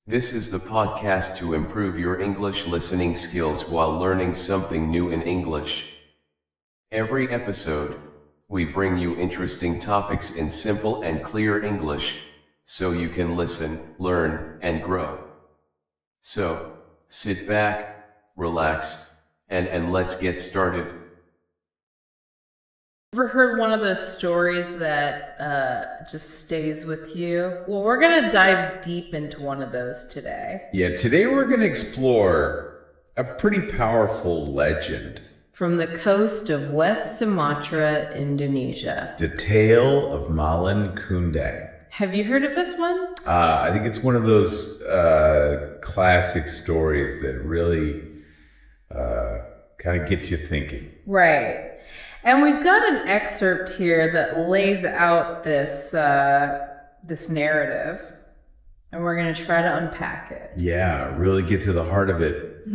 This is the podcast to improve your English listening skills while learning something new in English. Every episode, we bring you interesting topics in simple and clear English, so you can listen, learn, and grow. So, sit back, relax, and let's get started. Ever heard one of those stories that just stays with you? Well, we're going to dive deep into one of those today. Yeah, today we're going to explore a pretty powerful legend. From the coast of West Sumatra, Indonesia. The tale of Malin Kundang. Have you heard of this one? I think it's one of those classic stories that really kind of gets you thinking. Right. And we've got an excerpt here that lays out this narrative, and we're going to try to unpack it. Yeah, really get to the heart of it.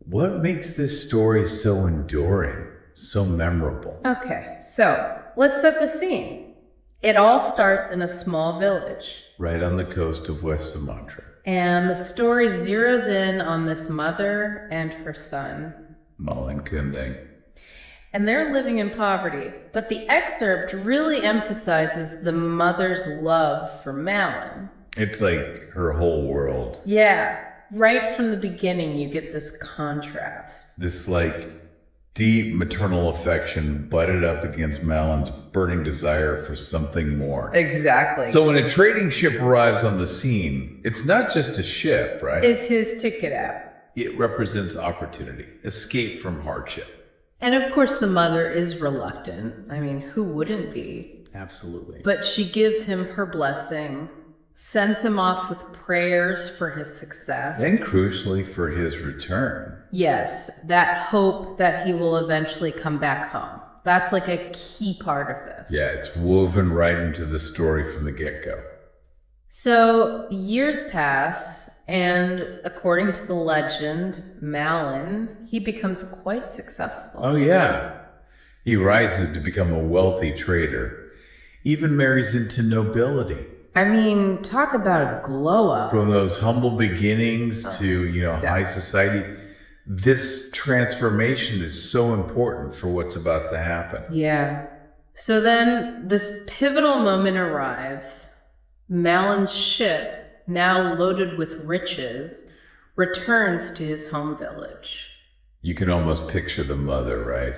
What makes this story so enduring, so memorable? Okay, so let's set the scene. It all starts in a small village. Right on the coast of West Sumatra. And the story zeroes in on this mother and her son. Malin Kundang. And they're living in poverty. But the excerpt really emphasizes the mother's love for Malin. It's like her whole world. Yeah. Right from the beginning, you get this contrast. This like deep maternal affection butted up against Malin's burning desire for something more. Exactly. So when a trading ship arrives on the scene, it's not just a ship, right? It's his ticket out. It represents opportunity, escape from hardship. And of course, the mother is reluctant. I mean, who wouldn't be? Absolutely. But she gives him her blessing, sends him off with prayers for his success. And crucially, for his return. Yes, that hope that he will eventually come back home. That's like a key part of this. Yeah, it's woven right into the story from the get-go. So years pass, and according to the legend, Malin, he becomes quite successful. Oh yeah. He rises to become a wealthy trader, even marries into nobility. I mean, talk about a glow up. From those humble beginnings to, high society, this transformation is so important for what's about to happen. Yeah. So then this pivotal moment arrives. Malin's ship, now loaded with riches, returns to his home village. You can almost picture the mother, right?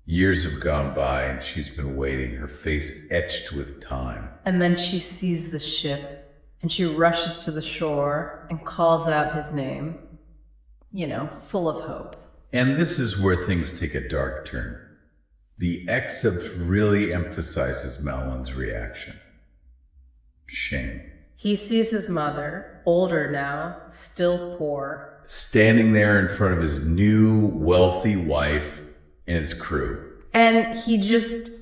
Years have gone by and she's been waiting, her face etched with time. And then she sees the ship and she rushes to the shore and calls out his name, full of hope. And this is where things take a dark turn. The excerpt really emphasizes Malin's reaction. Shame. He sees his mother, older now, still poor, standing there in front of his new wealthy wife and his crew. And he just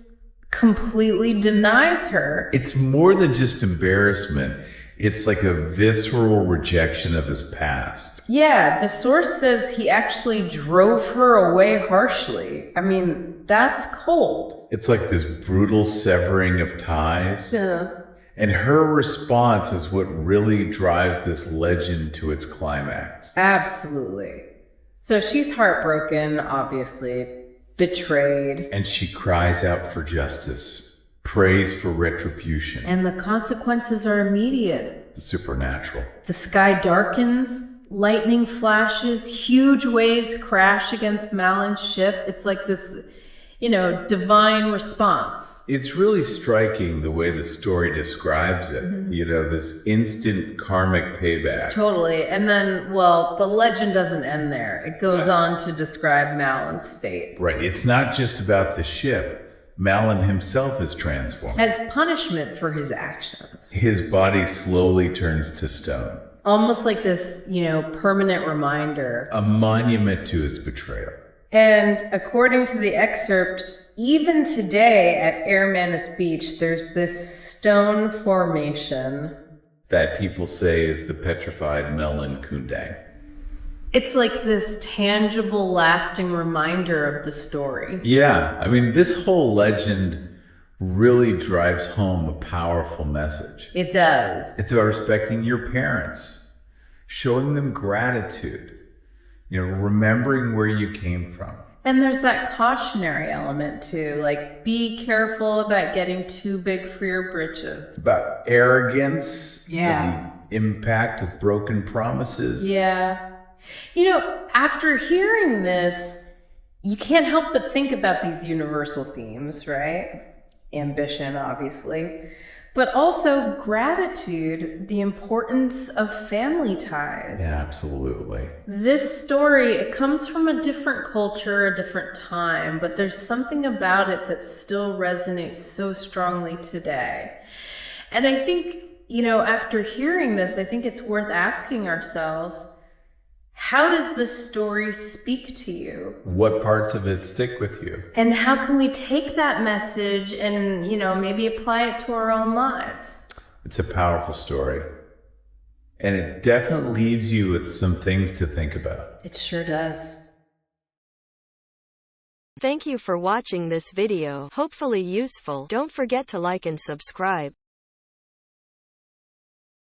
completely denies her. It's more than just embarrassment. It's like a visceral rejection of his past. Yeah, the source says he actually drove her away harshly. I mean, that's cold. It's like this brutal severing of ties. Yeah. And her response is what really drives this legend to its climax. Absolutely. So she's heartbroken, obviously, betrayed. And she cries out for justice, prays for retribution. And the consequences are immediate. The supernatural. The sky darkens, lightning flashes, huge waves crash against Malin's ship. It's like this divine response. It's really striking the way the story describes it. Mm-hmm. This instant karmic payback. Totally. And then, the legend doesn't end there. It goes on to describe Malin's fate. Right. It's not just about the ship. Malin himself is transformed. As punishment for his actions. His body slowly turns to stone. Almost like this, permanent reminder. A monument to his betrayal. And according to the excerpt, even today at Hermanus Beach, there's this stone formation that people say is the petrified Malin Kundang. It's like this tangible, lasting reminder of the story. Yeah, I mean, this whole legend really drives home a powerful message. It does. It's about respecting your parents, showing them gratitude, remembering where you came from. And there's that cautionary element too, like be careful about getting too big for your britches. About arrogance. Yeah. And the impact of broken promises. Yeah. After hearing this, you can't help but think about these universal themes, right? Ambition, obviously, but also gratitude, the importance of family ties. Yeah, absolutely. This story, it comes from a different culture, a different time, but there's something about it that still resonates so strongly today. And I think, after hearing this, I think it's worth asking ourselves, how does this story speak to you? What parts of it stick with you? And how can we take that message and, maybe apply it to our own lives? It's a powerful story. And it definitely leaves you with some things to think about. It sure does. Thank you for watching this video. Hopefully useful. Don't forget to like and subscribe.